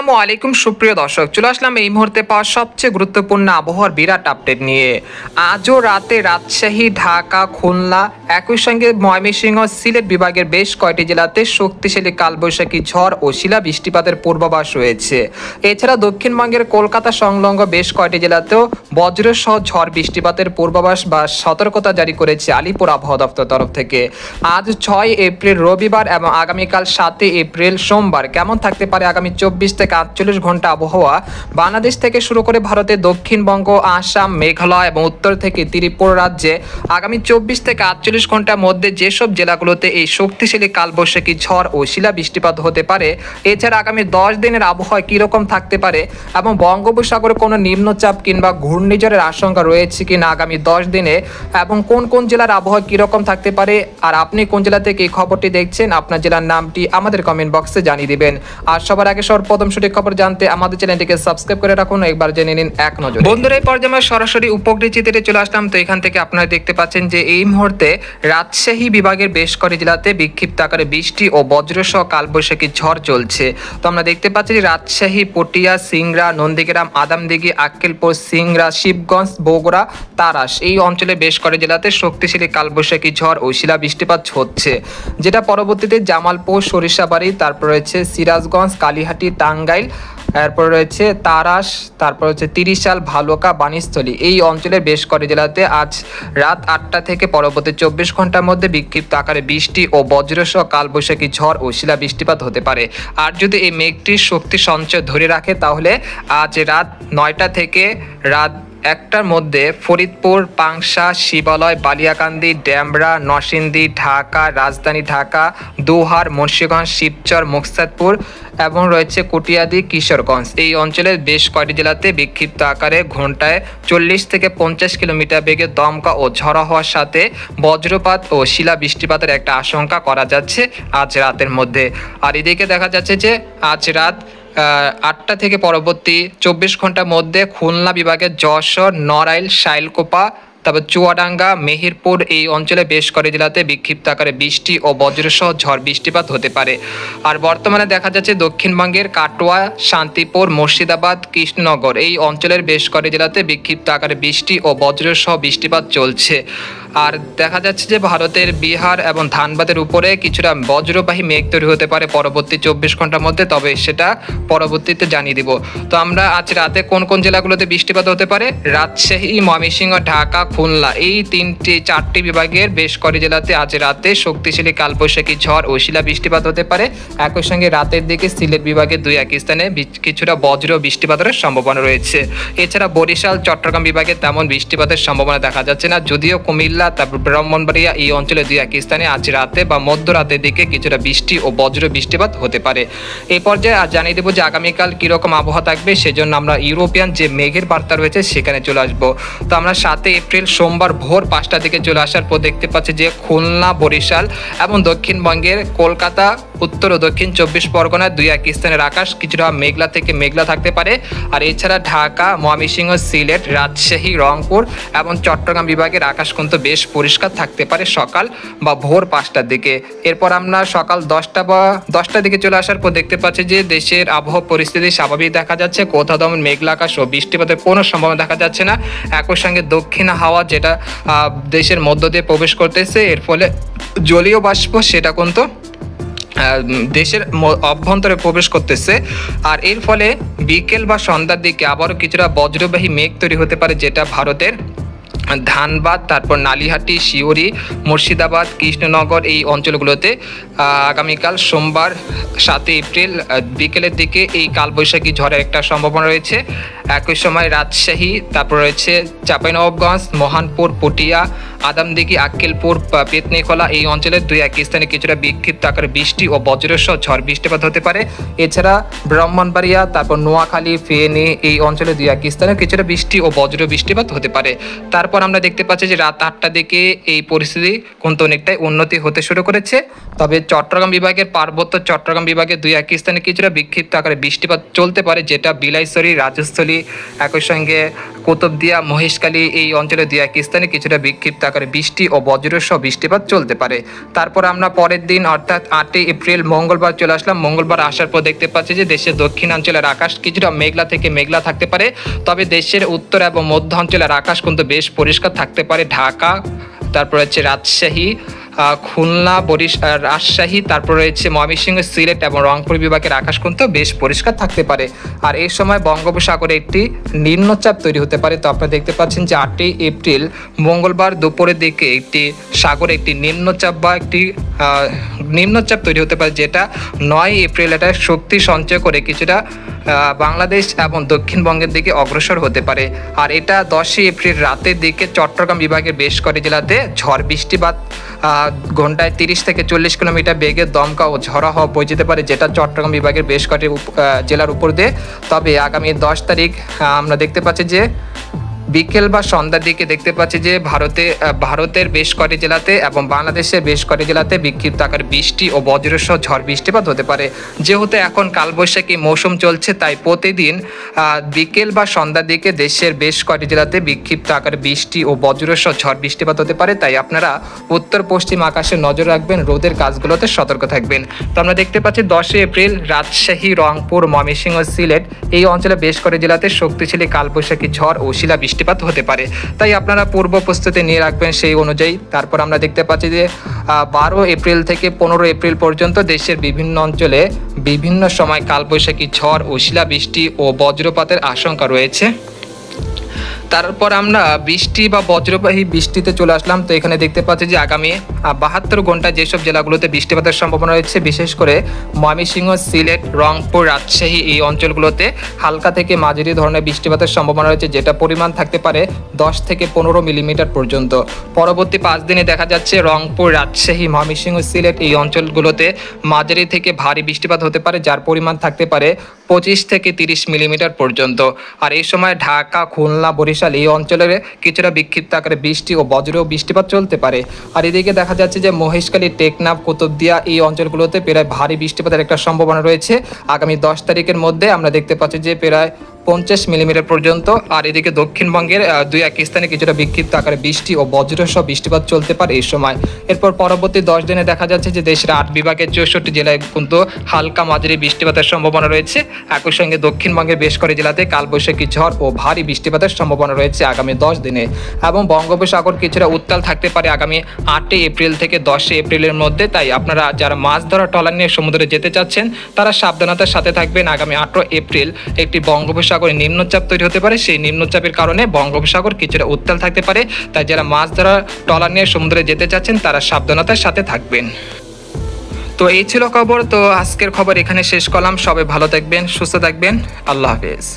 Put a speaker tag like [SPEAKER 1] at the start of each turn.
[SPEAKER 1] আসসালামু আলাইকুম সুপ্রিয় দর্শক, চলে আসলাম এই মুহূর্তে পাওয়া সবচেয়ে গুরুত্বপূর্ণ আবহাওয়ার বিরাট আপডেট নিয়ে। আজও রাতে রাজশাহী, ঢাকা, খুলনা, একই সঙ্গে ময়মনসিংহ, সিলেট বিভাগের বেশ কয়েকটি জেলাতে শক্তিশালী কালবৈশাখী ঝড় ও শিলা বৃষ্টিপাতের পূর্বাভাস রয়েছে। এছাড়া দক্ষিণবঙ্গের কলকাতা সংলগ্ন বেশ কয়েকটি জেলাতেও বজ্রসহ ঝড় বৃষ্টিপাতের পূর্বাভাস বা সতর্কতা জারি করেছে আলিপুর আবহাওয়া দপ্তর তরফ থেকে। আজ 6 এপ্রিল রবিবার এবং আগামীকাল 7 এপ্রিল সোমবার কেমন থাকতে পারে আগামী 24 থেকে 48 ঘন্টা আবহাওয়া। বাংলাদেশ থেকে শুরু করে ভারতের দক্ষিণবঙ্গ, আসাম, মেঘালয় এবং উত্তর থেকে ত্রিপুরা রাজ্যে আগামী 24 থেকে 48 ঘন্টার মধ্যে যেসব জেলাগুলোতে এই শক্তিশালী কালবৈশাখী ঝড় ও শিলা বৃষ্টিপাত হতে পারে। এছাড়া আগামী 10 দিনের আবহাওয়া কীরকম থাকতে পারে এবং বঙ্গোপসাগরে কোনো নিম্নচাপ কিংবা ঘূর্ণিঝড়ের আশঙ্কা রয়েছে কিনা আগামী 10 দিনে, এবং কোন কোন জেলার আবহাওয়া কীরকম থাকতে পারে, আর আপনি কোন জেলা থেকে এই খবরটি দেখছেন আপনার জেলার নামটি আমাদের কমেন্ট বক্সে জানিয়ে দিবেন। আর সবার আগে সর্বপ্রথম সঠিক খবর জানতে আমাদের চ্যানেলটিকে সাবস্ক্রাইব করে রাখুন, একবার জেনে নিন এক নজরে। বন্ধুরা, এই পর্যায়ে আমরা সরাসরি উপগ্রহ চিত্রে চলে আসলাম। তো এখান থেকে আপনারা দেখতে পাচ্ছেন যে এই মুহূর্তে রাজশাহী বিভাগের বেশ কয়েকটি জেলাতে বিক্ষিপ্ত আকারে বৃষ্টি ও বজ্রসহ কালবৈশাখী ঝড় চলছে। তো আমরা দেখতে পাচ্ছি যে রাজশাহী, পটিয়া, সিংড়া, নন্দীগ্রাম, আদামদিঘি, আক্কেলপুর, সিংড়া, শিবগঞ্জ, বগুড়া, তারাস এই অঞ্চলে বেশ কয়েকটি জেলাতে শক্তিশালী কালবৈশাখী ঝড় ও শিলা বৃষ্টিপাত হচ্ছে, যেটা পরবর্তীতে জামালপুর, সরিষাবাড়ি, তারপর রয়েছে সিরাজগঞ্জ, কালীহাটি, টাঙ্গাইল, এরপর রয়েছে তারাস, তারপর হচ্ছে তিরিশাল, ভালুকা, বাণীস্থলী এই অঞ্চলের বেশ কয়েকটি জেলাতে আজ রাত 8টা থেকে পরবর্তী 24 ঘন্টার মধ্যে বিক্ষিপ্ত আকারে বৃষ্টি ও বজ্রসহ কালবৈশাখী ঝড় ও শিলা বৃষ্টিপাত হতে পারে। আর যদি এই মেঘটির শক্তি সঞ্চয় ধরে রাখে তাহলে আজ রাত 9টা থেকে রাত 1টার মধ্যে ফরিদপুর, পাংশা, শিবালয়, বালিয়াকান্দি, ড্যামরা, নরসিংদী, ঢাকা, রাজধানী ঢাকা, দোহার, মুন্সিগঞ্জ, শিবচর, মুকতাদপুর এবং রয়েছে কটিয়াদি, কিশোরগঞ্জ এই অঞ্চলের বেশ কয়েকটি জেলাতে বিক্ষিপ্ত আকারে ঘন্টায় 40 থেকে 50 কিলোমিটার বেগে দমকা ও ঝড়ো হওয়ার সাথে বজ্রপাত ও শিলা বৃষ্টিপাতের একটা আশঙ্কা করা যাচ্ছে আজ রাতের মধ্যে। আর এদিকে দেখা যাচ্ছে যে আজ রাত 8টা থেকে পরবর্তী 24 ঘন্টার মধ্যে খুলনা বিভাগের যশোর, নড়াইল, শাইলকোপা, তারপর চুয়াডাঙ্গা, মেহেরপুর এই অঞ্চলে বেশ কয়েকটি জেলাতে বিক্ষিপ্ত আকারে বৃষ্টি ও বজ্রসহ ঝড় বৃষ্টিপাত হতে পারে। আর বর্তমানে দেখা যাচ্ছে দক্ষিণবঙ্গের কাটোয়া, শান্তিপুর, মুর্শিদাবাদ, কৃষ্ণনগর এই অঞ্চলের বেশ কয়েকটি জেলাতে বিক্ষিপ্ত আকারে বৃষ্টি ও বজ্রসহ বৃষ্টিপাত চলছে। আর দেখা যাচ্ছে যে ভারতের বিহার এবং ধানবাদের উপরে কিছুটা বজ্রবাহী মেঘ তৈরি হতে পারে পরবর্তী 24 ঘন্টার মধ্যে, তবে সেটা পরবর্তীতে জানিয়ে দিব। তো আমরা আজ রাতে কোন কোন জেলাগুলোতে বৃষ্টিপাত হতে পারে, রাজশাহী, ময়মনসিংহ, ঢাকা, খুলনা এই 4টি বিভাগের বেশ কয়েকটি জেলাতে আজ রাতে শক্তিশালী কালবৈশাখী ঝড় ও শিলা বৃষ্টিপাত হতে পারে। একই সঙ্গে রাতের দিকে সিলেট বিভাগের 2-1 স্থানে কিছুটা বজ্র বৃষ্টিপাতের সম্ভাবনা রয়েছে। এছাড়া বরিশাল, চট্টগ্রাম বিভাগে তেমন বৃষ্টিপাতের সম্ভাবনা দেখা যাচ্ছে না, যদিও কুমিল্লা, তারপর ব্রাহ্মণবাড়িয়া এই অঞ্চলে 2-1 স্থানে আজ রাতে বা মধ্যরাতের দিকে কিছুটা বৃষ্টি ও বজ্র বৃষ্টিপাত হতে পারে। এই পর্যায়ে আজ জানিয়ে দেবো যে আগামীকাল কীরকম আবহাওয়া থাকবে, সেজন্য আমরা ইউরোপিয়ান যে মেঘের বার্তা রয়েছে সেখানে চলে আসবো। তো আমরা 7 এপ্রিল সোমবার ভোর 5টার দিকে চলে আসার পর দেখতে পাচ্ছি যে খুলনা, বরিশাল এবং দক্ষিণবঙ্গের কলকাতা, উত্তর ও দক্ষিণ 24 পরগনার 2-1 স্থানের আকাশ কিছুটা মেঘলা থেকে মেঘলা থাকতে পারে। আর এছাড়া ঢাকা, ময়মনসিংহ, সিলেট, রাজশাহী, রংপুর এবং চট্টগ্রাম বিভাগের আকাশ কিন্তু বেশ পরিষ্কার থাকতে পারে সকাল বা ভোর 5টার দিকে। এরপর আমরা সকাল 10টার দিকে চলে আসার পর দেখতে পাচ্ছি যে দেশের আবহাওয়া পরিস্থিতি স্বাভাবিক দেখা যাচ্ছে, কোথাও তেমন মেঘলা আকাশ ও বৃষ্টিপাতের কোনো সম্ভাবনা দেখা যাচ্ছে না। একই সঙ্গে দক্ষিণ হাওয়া যেটা দেশের মধ্য দিয়ে প্রবেশ করতেছে, এর ফলে জলীয় বাষ্প সেটা কিন্তু দেশের অভ্যন্তরে প্রবেশ করতেছে। আর এর ফলে বিকেল বা সন্ধ্যার দিকে আবারও কিছুটা বজ্রবাহী মেঘ তৈরি হতে পারে, যেটা ভারতের ধানবাদ, তারপর নালিহাটি, শিউরি, মুর্শিদাবাদ, কৃষ্ণনগর এই অঞ্চলগুলোতে আগামীকাল সোমবার 7 এপ্রিল বিকেলের দিকে এই কালবৈশাখী ঝড়ের একটা সম্ভাবনা রয়েছে। একই সময় রাজশাহী, তারপর রয়েছে চাঁপাইনবাবগঞ্জ, মহানপুর, পটিয়া, আদামদিঘি, আক্কেলপুর, পেতনিখোলা এই অঞ্চলের 2-1 স্থানে কিছুটা বিক্ষিপ্ত আকারে বৃষ্টি ও বজ্রসহ ঝড় বৃষ্টিপাত হতে পারে। এছাড়া ব্রাহ্মণবাড়িয়া, তারপর নোয়াখালী, ফেনী এই অঞ্চলে 2-1 স্থানে কিছুটা বৃষ্টি ও বজ্র বৃষ্টিপাত হতে পারে। তারপর আমরা দেখতে পাচ্ছি যে রাত 8টার দিকে এই পরিস্থিতি কিন্তু অনেকটাই উন্নতি হতে শুরু করেছে, তবে চট্টগ্রাম বিভাগের পার্বত্য চট্টগ্রাম বিভাগের 2-1 স্থানে কিছুটা বিক্ষিপ্ত আকারে বৃষ্টিপাত চলতে পারে, যেটা বিলাইছড়ি, রাজস্থলী, একই সঙ্গে কুতুবদিয়া, মহেশখালী এই অঞ্চলে 2-1 স্থানে কিছুটা বিক্ষিপ্ত আকারে বৃষ্টি ও বজ্রসহ বৃষ্টিপাত চলতে পারে। তারপর আমরা পরের দিন অর্থাৎ 8 এপ্রিল মঙ্গলবার চলে আসলাম। মঙ্গলবার আসার পর দেখতে পাচ্ছি যে দেশের দক্ষিণাঞ্চলের আকাশ কিছুটা মেঘলা থেকে মেঘলা থাকতে পারে, তবে দেশের উত্তর এবং মধ্য অঞ্চলের আকাশ কিন্তু বেশ পরিষ্কার থাকতে পারে। ঢাকা, তারপর হচ্ছে রাজশাহী, খুলনা, রাজশাহী, তারপর রয়েছে ময়মনসিংহ, সিলেট এবং রংপুর বিভাগের আকাশ কিন্তু বেশ পরিষ্কার থাকতে পারে। আর এই সময় বঙ্গোপসাগরে একটি নিম্নচাপ তৈরি হতে পারে। তো আপনারা দেখতে পাচ্ছেন যে 8 এপ্রিল মঙ্গলবার দুপুরের দিকে সাগরে একটি নিম্নচাপ তৈরি হতে পারে, যেটা 9 এপ্রিল এটা শক্তি সঞ্চয় করে কিছুটা বাংলাদেশ এবং দক্ষিণবঙ্গের দিকে অগ্রসর হতে পারে। আর এটা 10 এপ্রিল রাতের দিকে চট্টগ্রাম বিভাগের বেশ কয়েকটি জেলাতে ঝড় বৃষ্টিপাত ঘন্টায় 30 থেকে 40 কিলোমিটার বেগে দমকা ও ঝড়ো হাওয়া বয়ে যেতে পারে, যেটা চট্টগ্রাম বিভাগের বেশ কয়েকটি জেলার উপর দিয়ে। তবে আগামী 10 তারিখ আমরা দেখতে পাচ্ছি যে বিকেল বা সন্ধ্যার দিকে দেখতে পাচ্ছি যে ভারতের বেশ কয়েকটি জেলাতে এবং বাংলাদেশের বেশ কয়েকটি জেলাতে বিক্ষিপ্ত আকারে বৃষ্টি ও বজ্রসহ ঝড় বৃষ্টিপাত হতে পারে। যেহেতু এখন কালবৈশাখী মৌসুম চলছে, তাই প্রতিদিন বিকেল বা সন্ধ্যার দিকে দেশের বেশ কয়েকটি জেলাতে বিক্ষিপ্ত আকারে বৃষ্টি ও বজ্রসহ ঝড় বৃষ্টিপাত হতে পারে। তাই আপনারা উত্তর পশ্চিম আকাশে নজর রাখবেন, রোদের কাজগুলোতে সতর্ক থাকবেন। তো আমরা দেখতে পাচ্ছি 10 এপ্রিল রাজশাহী, রংপুর, ময়মনসিংহ, সিলেট এই অঞ্চলে বেশ কয়েকটি জেলাতে শক্তিশালী কালবৈশাখী ঝড় ও শিলাবৃষ্টিপাত হতে পারে। তাই আপনারা পূর্ব প্রস্তুতি নিয়ে রাখবেন সেই অনুযায়ী। তারপর আমরা দেখতে পাচ্ছি যে 12 এপ্রিল থেকে 15 এপ্রিল পর্যন্ত দেশের বিভিন্ন অঞ্চলে বিভিন্ন সময় কালবৈশাখী ঝড় ও শিলাবৃষ্টি ও বজ্রপাতের আশঙ্কা রয়েছে। তারপর আমরা বৃষ্টি বা বজ্রবাহী বৃষ্টিতে চলে আসলাম। তো এখানে দেখতে পাচ্ছি যে আগামী 72 ঘন্টায় যেসব জেলাগুলোতে বৃষ্টিপাতের সম্ভাবনা রয়েছে, বিশেষ করে ময়মনসিংহ, সিলেট, রংপুর, রাজশাহী এই অঞ্চলগুলোতে হালকা থেকে মাঝারি ধরনের বৃষ্টিপাতের সম্ভাবনা রয়েছে, যেটা পরিমাণ থাকতে পারে 10 থেকে 15 মিলিমিটার পর্যন্ত। পরবর্তী 5 দিনে দেখা যাচ্ছে রংপুর, রাজশাহী, ময়মনসিংহ, সিলেট এই অঞ্চলগুলোতে মাঝারি থেকে ভারী বৃষ্টিপাত হতে পারে, যার পরিমাণ থাকতে পারে 25 থেকে 30 মিলিমিটার পর্যন্ত। আর এই সময় ঢাকা, খুলনা, বরিশাল এই অঞ্চলের কিছুটা বিক্ষিপ্ত আকারে বৃষ্টি ও বজ্র বৃষ্টিপাত চলতে পারে। আর এদিকে দেখা যাচ্ছে যে মহেশখালী, টেকনাফ, কুতুবদিয়া এই অঞ্চলগুলোতে প্রায় ভারী বৃষ্টিপাতের একটা সম্ভাবনা রয়েছে। আগামী 10 তারিখের মধ্যে আমরা দেখতে পাচ্ছি যে প্রায় 50 মিলিমিটার পর্যন্ত। আর এদিকে দক্ষিণবঙ্গের 2-1 স্থানে কিছুটা বিক্ষিপ্ত আকারে বৃষ্টি ও বজ্রসহ বৃষ্টিপাত চলতে পারে এই সময়। এরপর পরবর্তী 10 দিনে দেখা যাচ্ছে যে দেশের 8 বিভাগের 64 জেলায় কিন্তু হালকা মাঝারি বৃষ্টিপাতের সম্ভাবনা রয়েছে। একই সঙ্গে দক্ষিণবঙ্গের বেশ কয়েকটি জেলাতে কালবৈশাখী ঝড় ও ভারী বৃষ্টিপাতের সম্ভাবনা রয়েছে আগামী 10 দিনে। এবং বঙ্গোপসাগর কিছুটা উত্তাল থাকতে পারে আগামী 8 এপ্রিল থেকে 10 এপ্রিলের মধ্যে। তাই আপনারা যারা মাছ ধরা ট্রলার নিয়ে সমুদ্রে যেতে চাচ্ছেন তারা সাবধানতার সাথে থাকবেন। আগামী 8 এপ্রিল একটি বঙ্গোপসাগরে নিম্নচাপ তৈরি হতে পারে, সেই নিম্নচাপের কারণে বঙ্গোপসাগর কিছুটা উত্তাল থাকতে পারে। তাই যারা মাছ ধরা ট্রলার নিয়ে সমুদ্রে যেতে চাচ্ছেন তারা সাবধানতার সাথে থাকবেন। তো এই ছিল খবর। তো আজকের খবর এখানে শেষ করলাম। সবাই ভালো থাকবেন, সুস্থ থাকবেন। আল্লাহ হাফেজ।